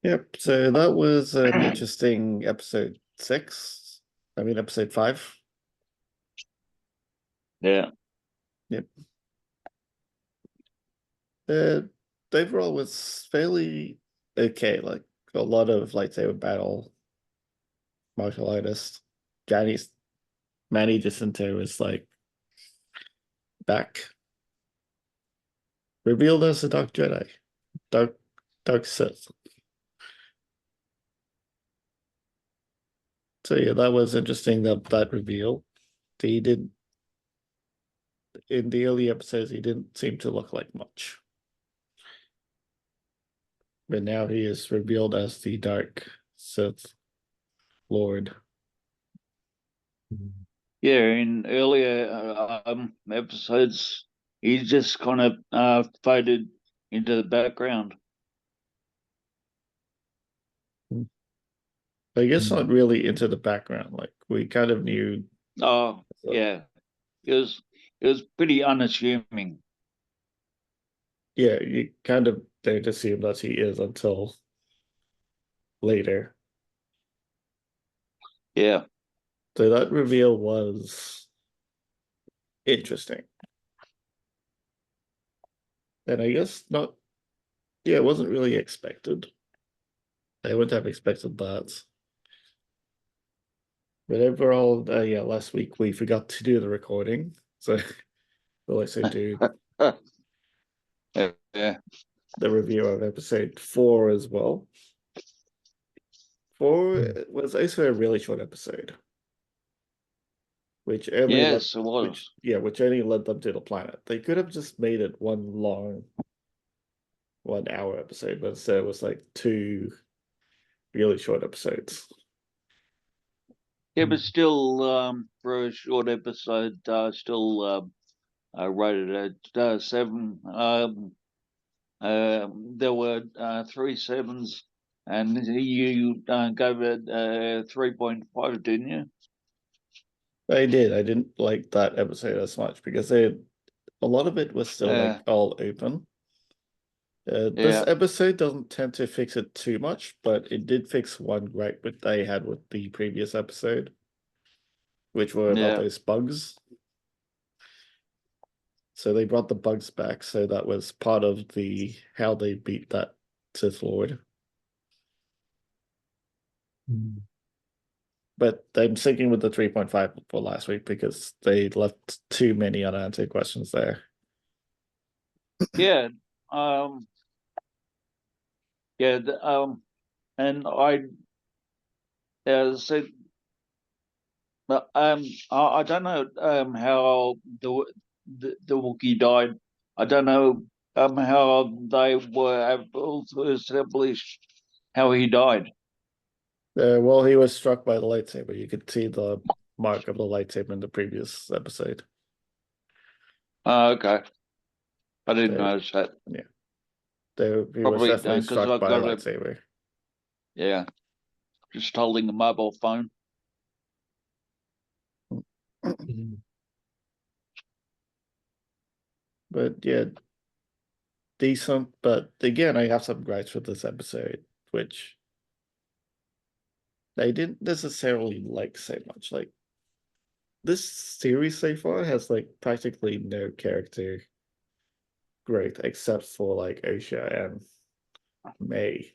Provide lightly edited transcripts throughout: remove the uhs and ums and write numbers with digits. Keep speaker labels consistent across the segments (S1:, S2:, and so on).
S1: Yep. So that was an interesting episode 6. I mean, episode 5.
S2: Yeah.
S1: Yep. Uh, overall was fairly okay. Like a lot of lightsaber battle, martial artist. Johnny's Manny Jacinto is like back, revealed as a Dark Jedi, Dark Sith. So yeah, that was interesting that reveal. He did in the early episodes. He didn't seem to look like much, but now he is revealed as the Dark Sith Lord.
S2: Yeah, in earlier episodes, he just kind of faded into the background.
S1: I guess not really into the background. Like we kind of knew.
S2: Oh,
S1: So,
S2: yeah. It was pretty unassuming.
S1: yeah, you kind of don't assume that he is until later.
S2: Yeah.
S1: So that reveal was interesting. And I guess not, yeah, it wasn't really expected. I wouldn't have expected that. But overall, yeah, last week we forgot to do the recording. So we'll also do
S2: Yeah.
S1: the review of episode 4 as well. 4 was also a really short episode, which only led
S2: Yes, it was.
S1: which only led them to the planet. They could have just made it one long 1 hour episode, but instead it was like 2 really short episodes.
S2: Yeah, but still, for a short episode, still rated at 7. There were 3 7s, and you gave it 3.5, didn't you?
S1: I did. I didn't like that episode as much because a lot of it was still like
S2: Yeah,
S1: all open. This
S2: yeah,
S1: episode doesn't tend to fix it too much, but it did fix one gripe that they had with the previous episode, which were about
S2: yeah.
S1: those bugs. So they brought the bugs back, so that was part of the how they beat that Sith Lord. But I'm sticking with the 3.5 for last week because they left too many unanswered questions there.
S2: Yeah, um, yeah, and I said, I don't know how the Wookiee died. I don't know how they were able to establish how he died.
S1: Well, he was struck by the lightsaber. You could see the mark of the lightsaber in the previous episode.
S2: Okay, I didn't
S1: So,
S2: notice that.
S1: yeah, he was
S2: Probably
S1: definitely
S2: because
S1: struck
S2: I
S1: by a
S2: got a
S1: lightsaber.
S2: yeah, just holding a mobile phone.
S1: But yeah, decent. But again, I have some gripes with this episode, which I didn't necessarily like so much. Like this series so far has like practically no character growth except for like Osha and May.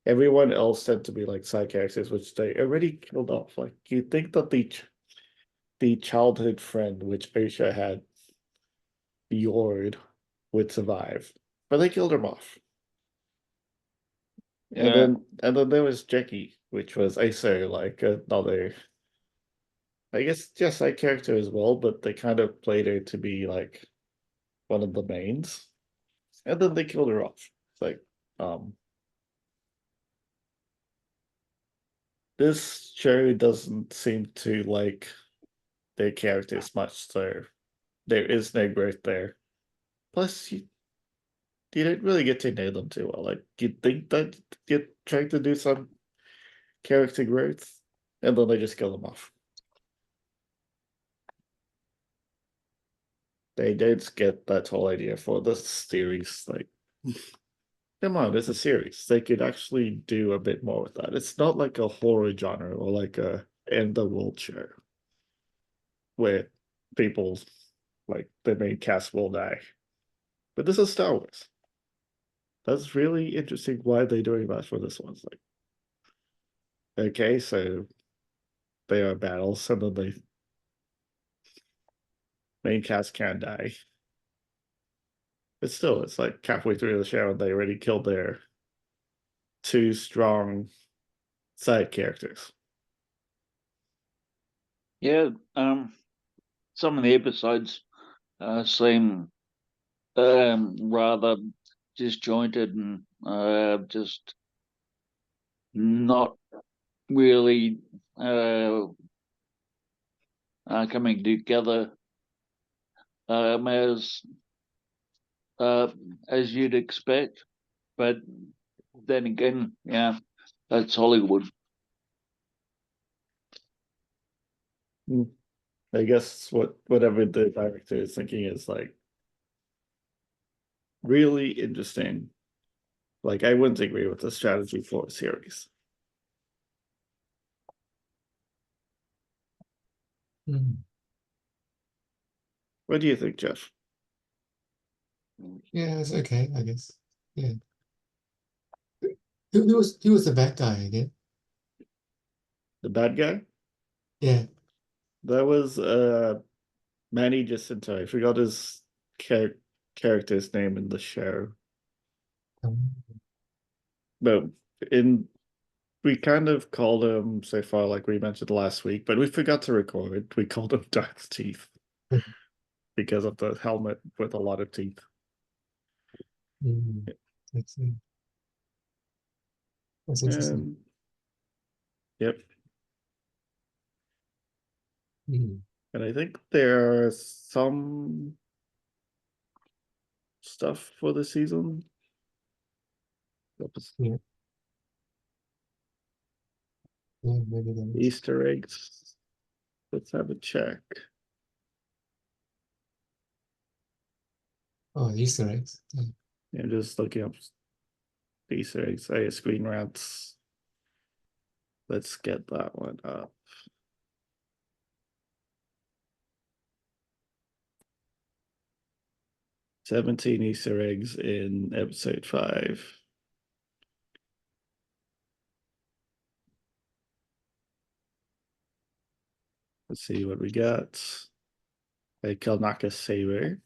S1: Everyone else tend to be like side characters, which they already killed off. Like you think that the childhood friend which Osha had, Yord, would survive, but they killed him off.
S2: Yeah,
S1: And then there was Jackie, which was also like another, I guess, just side character as well, but they kind of played her to be like one of the mains, and then they killed her off. It's like, um, this show doesn't seem to like their characters much, so there is no growth there. Plus, you don't really get to know them too well. Like you'd think that you're trying to do some character growth, and then they just kill them off. They don't get that whole idea for this series. Like come on, it's a series. They could actually do a bit more with that. It's not like a horror genre or like a end the world show where people like the main cast will die. But this is Star Wars. That's really interesting why they're doing that for this one. It's like, okay, so they are battles, and then the main cast can die. But still, it's like halfway through the show and they already killed their two strong side characters.
S2: Yeah, some of the episodes seem rather disjointed and just not really uh, coming together um, as uh, as you'd expect. But then again, yeah, that's Hollywood.
S1: Hmm. I guess whatever the director is thinking is like really interesting. Like I wouldn't agree with the strategy for a series.
S3: Mm.
S1: What do you think, Jeff?
S3: Yeah, it's okay, I guess. Yeah. He was the bad guy again.
S1: The bad guy?
S3: Yeah.
S1: That was Manny Jacinto. I forgot his character's name in the show.
S3: Um,
S1: But in we kind of called him so far, like we mentioned last week, but we forgot to record it. We called him Dark Teeth because of the helmet with a lot of teeth.
S3: mm, let's see. That's interesting.
S1: And yep.
S3: Mm,
S1: And I think there are some stuff for the season.
S3: yeah. Yeah, maybe that is.
S1: Easter eggs. Let's have a check.
S3: Oh, Easter eggs. Yeah.
S1: Yeah, just looking up Easter eggs. Hey, screen rants. Let's get that one up. 17 Easter eggs in episode 5. Let's see what we got. A Kalnaka Saber.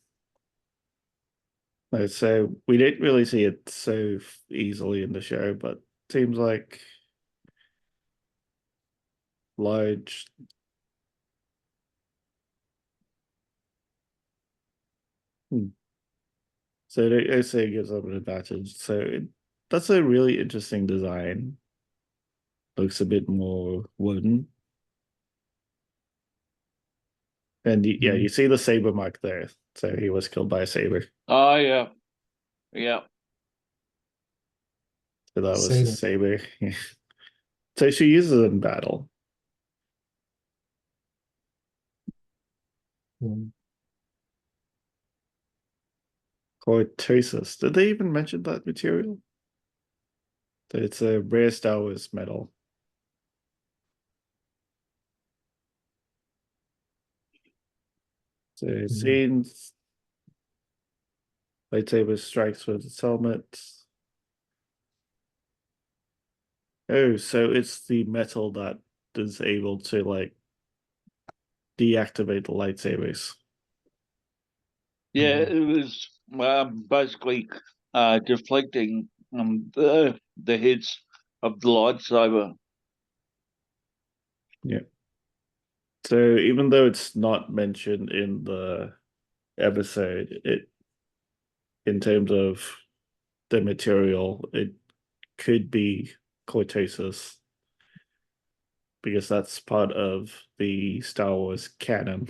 S1: Right, so we didn't really see it so easily in the show, but seems like large. Hmm. So they say it gives them an advantage. That's a really interesting design. Looks a bit more wooden. And yeah,
S3: Mm,
S1: you see the saber mark there. So he was killed by a saber.
S2: Oh yeah, yeah.
S1: So that was
S3: say
S1: his
S3: that.
S1: saber. So she uses it in battle.
S3: Mm,
S1: Cortosis. Did they even mention that material? That it's a rare Star Wars metal. So it
S3: mm,
S1: seems lightsaber strikes with its helmet. Oh, so it's the metal that is able to like deactivate the lightsabers.
S2: Yeah,
S3: mm,
S2: it was basically deflecting the hits of the lightsaber.
S1: Yeah. So even though it's not mentioned in the episode, it in terms of the material, it could be cortosis because that's part of the Star Wars canon.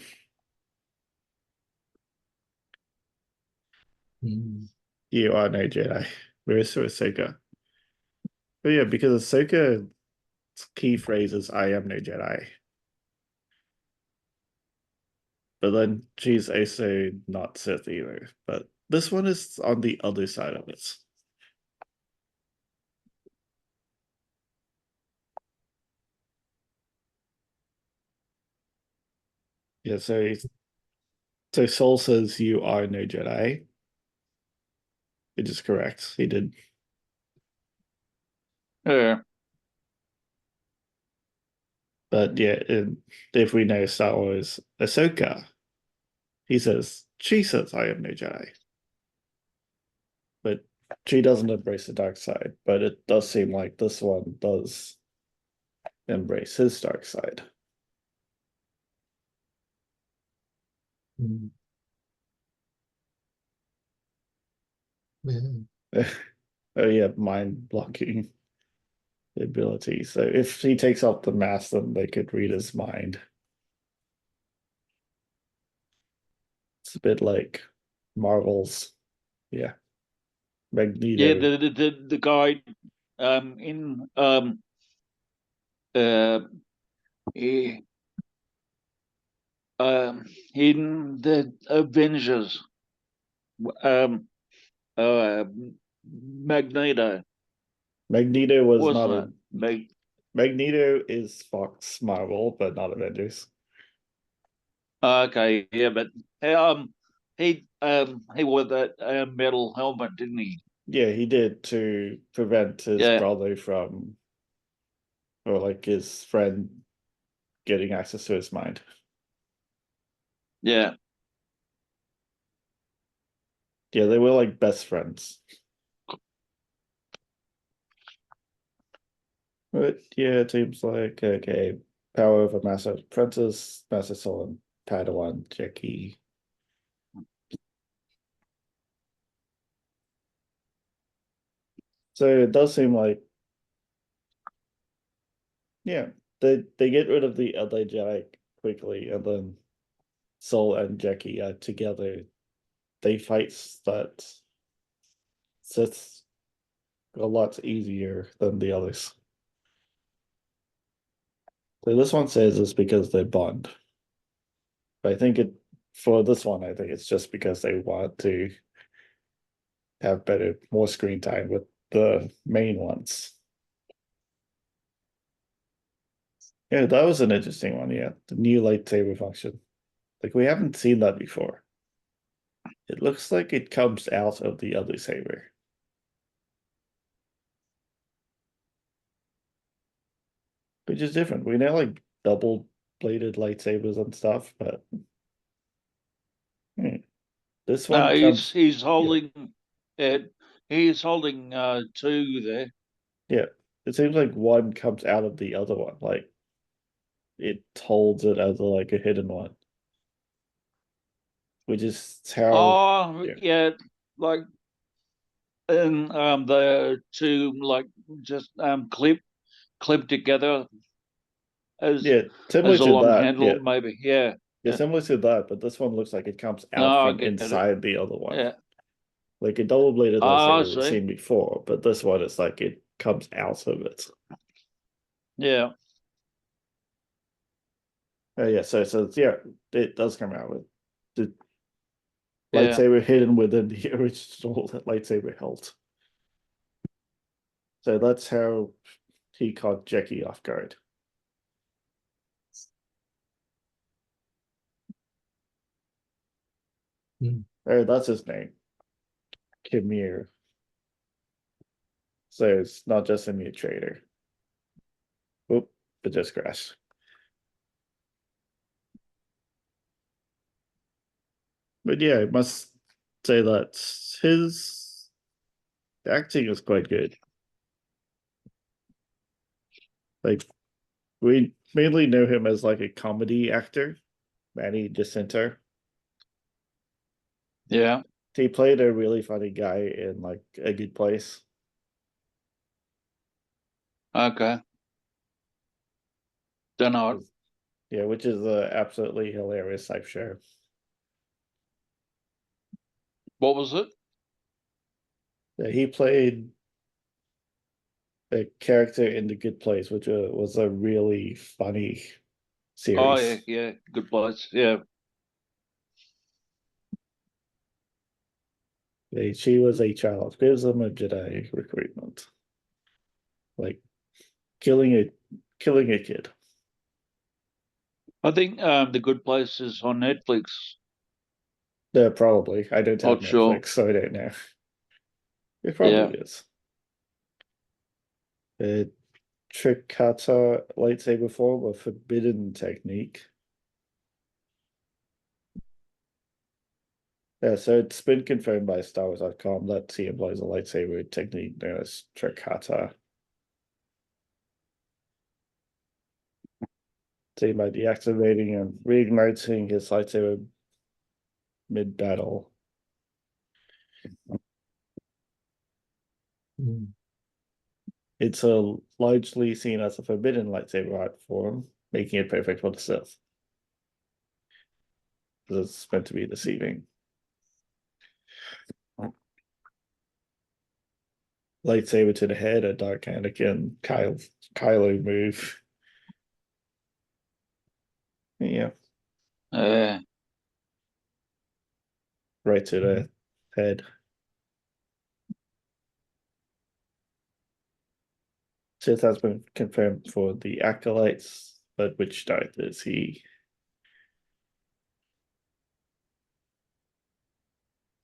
S3: mm.
S1: You are no Jedi. Where's Ahsoka? But yeah, because Ahsoka's key phrase is "I am no Jedi," but then she's also not Sith either. But this one is on the other side of it. Yeah, so Soul says you are no Jedi. It is correct. He did.
S2: Yeah.
S1: But yeah, if we know Star Wars Ahsoka, he says she says I am no Jedi. But she doesn't embrace the dark side. But it does seem like this one does embrace his dark side.
S3: Mm. Yeah.
S1: Oh yeah, mind blocking ability. So if he takes off the mask, then they could read his mind. It's a bit like Marvel's, yeah,
S2: Yeah,
S1: Magneto.
S2: the guy in uh he, in the Avengers, um uh Magneto,
S1: Magneto was not
S2: wasn't
S1: a
S2: it?
S1: Magneto is Fox Marvel, but not Avengers.
S2: Okay, yeah, but um he wore that metal helmet, didn't he?
S1: Yeah, he did to prevent his
S2: Yeah,
S1: brother from, or like his friend getting access to his mind.
S2: yeah,
S1: Yeah, they were like best friends. But yeah, it seems like okay, power of a master apprentice, master soul, and Padawan Jackie. So it does seem like yeah, they get rid of the other Jedi quickly, and then Soul and Jackie are together. They fight that Sith's a lot easier than the others. So this one says it's because they bond. But I think it for this one, I think it's just because they want to have more screen time with the main ones. Yeah, that was an interesting one. Yeah, the new lightsaber function. Like we haven't seen that before. It looks like it comes out of the other saber, which is different. We know like double bladed lightsabers and stuff, but this one
S2: no,
S1: comes.
S2: he's
S1: Yeah,
S2: holding it. He's holding two there.
S1: yeah. It seems like one comes out of the other one. Like it holds it as like a hidden one, which is how.
S2: Oh,
S1: Yeah,
S2: yeah, like and the two like just clip together
S1: yeah. Similar
S2: as a
S1: to
S2: long
S1: that. Yeah,
S2: handle, maybe. Yeah,
S1: yeah.
S2: yeah.
S1: Similar to that, but this one looks like it comes out
S2: No, I
S1: from
S2: get it.
S1: inside the other one.
S2: Yeah.
S1: Like a double bladed
S2: Ah, I
S1: lightsaber we've
S2: see.
S1: seen before, but this one is like it comes out of it.
S2: Yeah,
S1: Yeah, so yeah, it does come out with the
S2: yeah,
S1: lightsaber hidden within the original lightsaber hilt. So that's how he caught Jackie off guard.
S3: Mm.
S1: Oh, that's his name, Kimir. So it's not just a new trader. Oop, it just crashed. But yeah, I must say that his acting is quite good. Like we mainly know him as like a comedy actor, Manny Jacinto.
S2: yeah.
S1: He played a really funny guy in like A Good Place.
S2: Okay. Don't know it.
S1: Yeah, which is a absolutely hilarious type show.
S2: What was it?
S1: Yeah, he played a character in The Good Place, which was a really funny
S2: Oh, yeah,
S1: series.
S2: yeah. Good place. Yeah,
S1: She was a child, gives them a Jedi recruitment, like killing a killing a kid.
S2: I think The Good Place is on Netflix.
S1: Probably. I don't have
S2: Not sure.
S1: Netflix, so I don't know. It
S2: Yeah.
S1: probably is. Trikata lightsaber form, a forbidden technique. Yeah, so it's been confirmed by StarWars.com that he employs a lightsaber technique known as Trikata. So by deactivating and reigniting his lightsaber mid-battle.
S3: Mm.
S1: It's largely seen as a forbidden lightsaber art form, making it perfect for the Sith. Because it's meant to be deceiving. Lightsaber to the head, a Dark Anakin, Kylo move. Yeah. Right to the head. Sith has been confirmed for the Acolytes, but which Darth is he?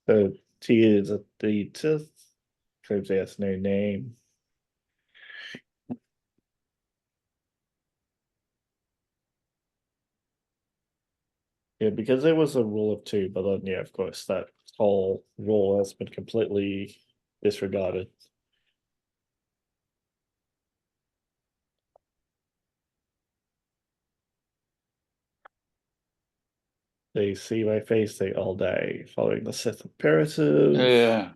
S1: So he is the Sith. Claims he has no name. Yeah, because it was a rule of two, but then yeah, of course, that whole rule has been completely disregarded. They see my face, they all die, following the Sith imperative.
S2: Yeah.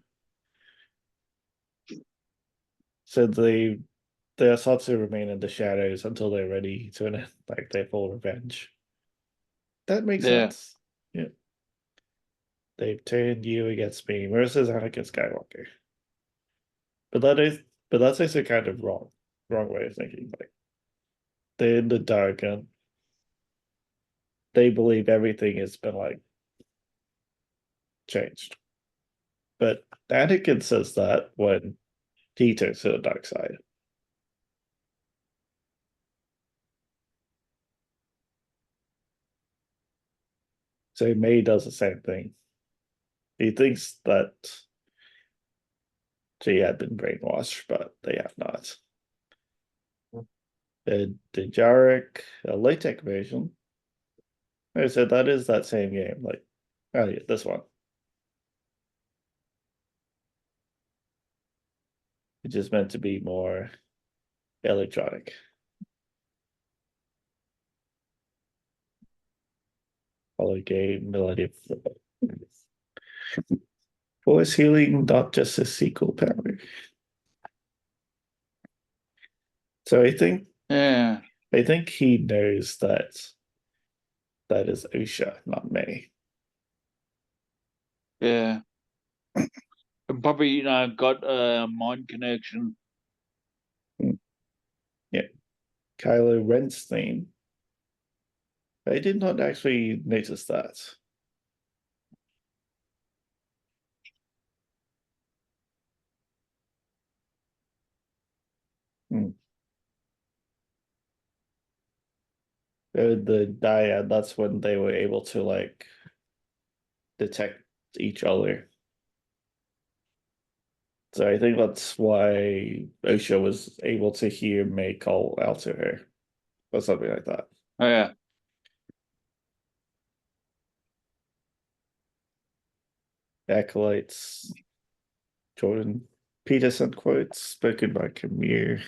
S1: So they are sought to remain in the shadows until they're ready to enact like their full revenge. That makes sense. Yeah. They've turned you against me versus Anakin Skywalker. But that's also kind of wrong way of thinking. Like they're in the dark and they believe everything has been like changed. But Anakin says that when he turns to the dark side. So May does the same thing. He thinks that she had been brainwashed, but they have not. The Jarek, a LaTeX version. I said that is that same game. Like, oh yeah, this one. It's just meant to be more electronic. Follow game, melody. Force healing, not just a sequel power. So
S2: Yeah.
S1: I think he knows that that is Usha, not May.
S2: Yeah. And probably, got a mind connection.
S1: Yeah. Kylo Ren's theme. I did not actually notice that. Hmm. The dyad, that's when they were able to like detect each other. So I think that's why Osha was able to hear May call out to her or something like that.
S2: Yeah.
S1: Acolytes, Jordan Peterson quotes spoken by Camille.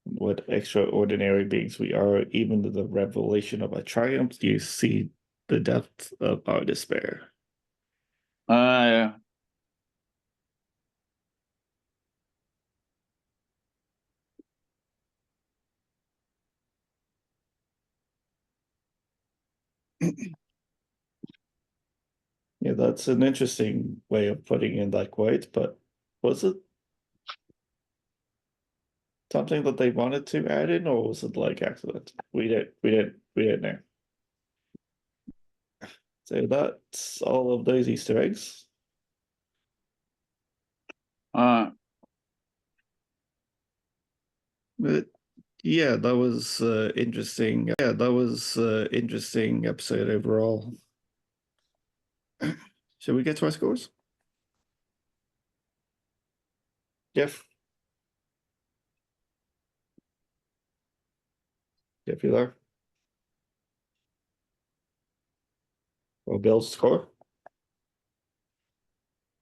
S1: What extraordinary beings we are, even the revelation of our triumph, you see the depth of our despair.
S2: Yeah.
S1: Yeah, that's an interesting way of putting in that quote, but was it something that they wanted to add in, or was it like accident? We didn't know. So that's all of those Easter eggs.
S2: Uh,
S1: But Yeah, that was interesting. Yeah, that was interesting episode overall. Shall we get to our scores? Jeff? Jeff, you there? Well, Bill's score?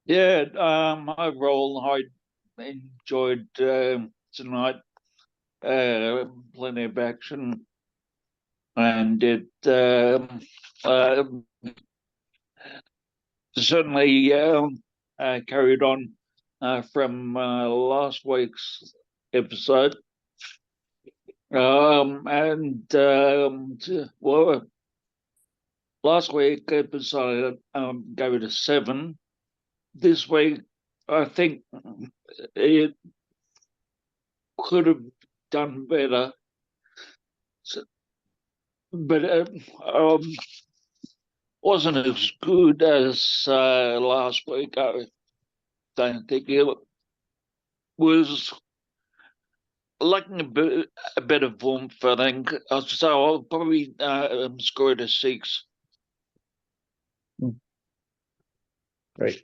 S2: Yeah, overall, I enjoyed tonight. Plenty of action, and it uh, certainly carried on from last week's episode. Well, last week episode gave it a 7. This week, I think it could have done better, but wasn't as good as last week. I don't think it was lacking a bit of warmth, I think. So I'll probably score it a 6.
S1: Right.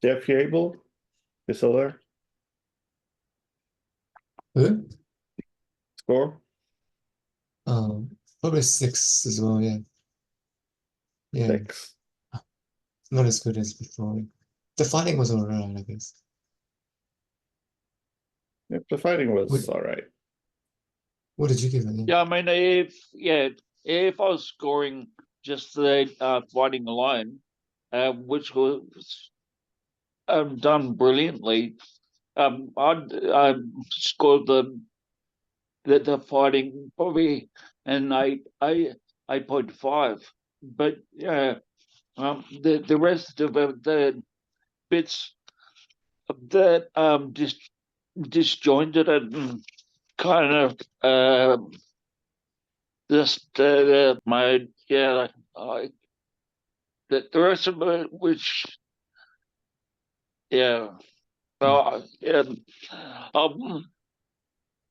S1: Jeff, you able? You still there?
S3: Who?
S1: Score?
S3: Probably 6 as well, yeah. Yeah,
S1: 6.
S3: not as good as before. The fighting was alright, I guess.
S1: Yep, the fighting was
S3: What,
S1: alright.
S3: what did you give it?
S2: Yeah, I mean, if I was scoring just the fighting alone, which was done brilliantly, I'd score the fighting probably an 8.5. But yeah, the rest of the bits that disjointed and kind of just made, yeah, the rest of it, which, yeah, well, yeah, um,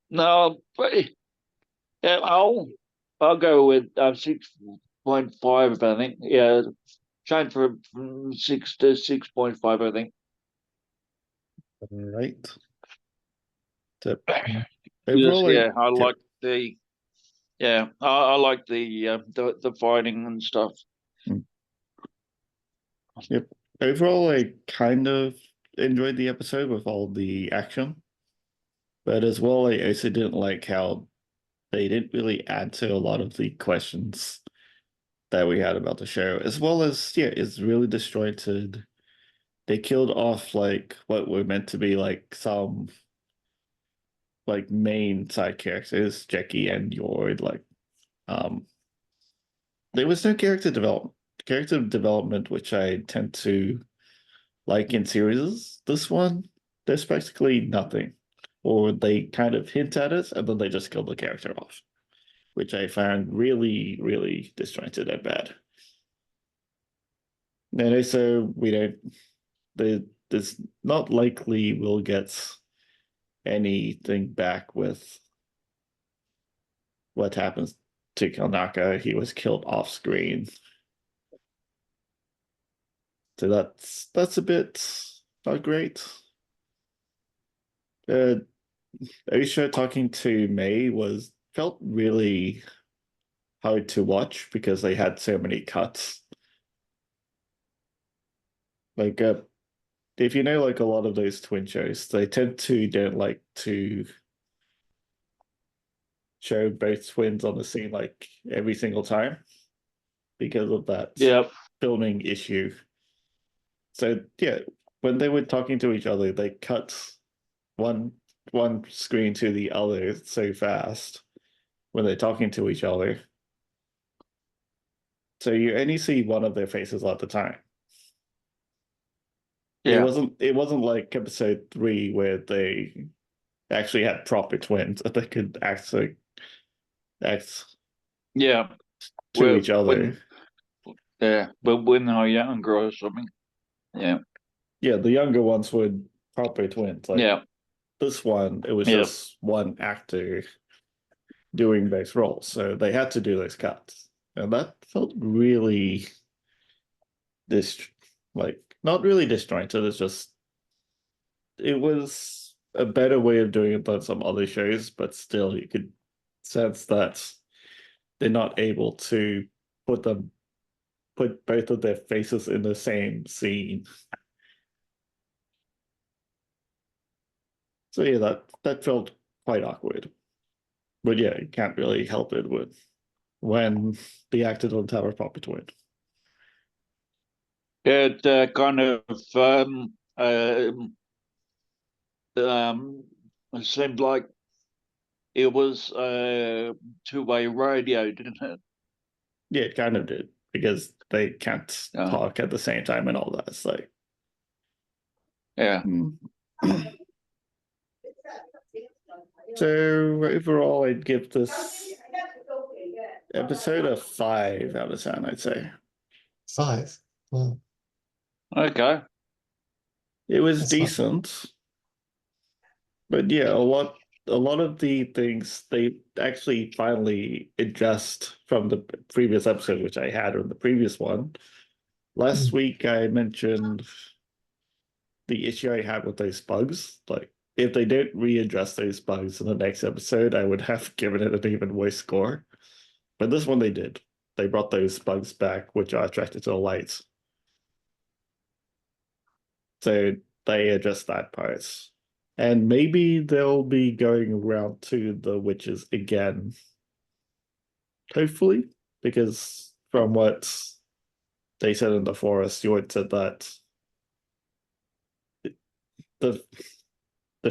S2: no, but yeah, I'll go with 6.5. I think, yeah, change from 6 to 6.5. I think.
S1: Alright. So,
S3: Yeah.
S2: Yes,
S1: overall,
S2: yeah, I
S1: yeah,
S2: like I like the fighting and stuff.
S1: yep. Overall, I kind of enjoyed the episode with all the action. But as well, I also didn't like how they didn't really answer a lot of the questions that we had about the show, as well as, yeah, it's really disjointed. They killed off like what were meant to be like some like main side characters, Jackie and Yord. Like, um, there was no character development. Character development, which I tend to like in series. This one, there's practically nothing, or they kind of hint at it and then they just kill the character off, which I found really, really disjointed and bad. And also, we don't. There's not likely we'll get anything back with what happens to Kanaka. He was killed off screen, so that's a bit not great. Uh, Aisha talking to May was felt really hard to watch because they had so many cuts. Like, if you know, like a lot of those twin shows, they tend to don't like to show both twins on the scene like every single time because of that
S2: Yeah,
S1: filming issue. So yeah, when they were talking to each other, they cut one one screen to the other so fast when they're talking to each other. So you only see one of their faces at the time.
S2: yeah,
S1: It wasn't like episode 3 where they actually had proper twins that they could actually act
S2: yeah.
S1: to
S2: Well,
S1: each other.
S2: but when they're younger or something. Yeah,
S1: Yeah, the younger ones were proper twins. Like
S2: yeah,
S1: this one, it was
S2: Yeah.
S1: just one actor doing those roles, so they had to do those cuts, and that felt really not really disjointed. It's just it was a better way of doing it than some other shows, but still, you could sense that they're not able to put both of their faces in the same scene. So yeah, that felt quite awkward. But yeah, you can't really help it with when the actor doesn't have a proper twin.
S2: It kind of it seemed like it was two-way radio, didn't it?
S1: Yeah, it kind of did because they can't
S2: Yeah.
S1: talk at the same time and all that. It's like,
S2: Yeah.
S1: So overall, I'd give this episode a 5 out of 10. I'd say
S3: 5. Well,
S2: Okay.
S1: it was
S3: That's fine.
S1: decent, but yeah, a lot of the things they actually finally adjust from the previous episode, which I had on the previous one. Last week, I mentioned the issue I had with those bugs. Like, if they don't readdress those bugs in the next episode, I would have given it an even worse score. But this one they did. They brought those bugs back, which are attracted to the lights. So they addressed that part. And maybe they'll be going around to the witches again. Hopefully. Because from what they said in the forest, Stuart said that the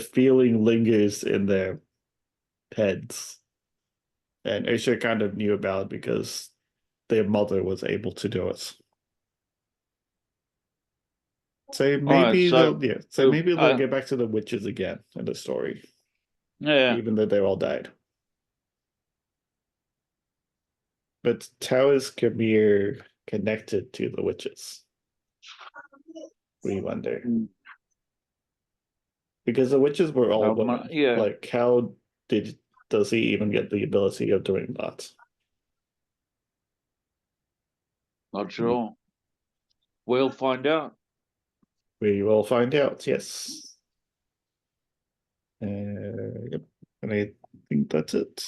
S1: feeling lingers in their heads. And Osha kind of knew about it because their mother was able to do it. So maybe maybe they'll get back to the witches again in the story.
S2: Yeah.
S1: Even though they all died. But how is Khmer connected to the witches? We wonder. Because the witches were all women.
S2: Yeah.
S1: Like, how does he even get the ability of doing that?
S2: Not sure. We'll find out.
S1: We will find out, yes. Yep. And I think that's it.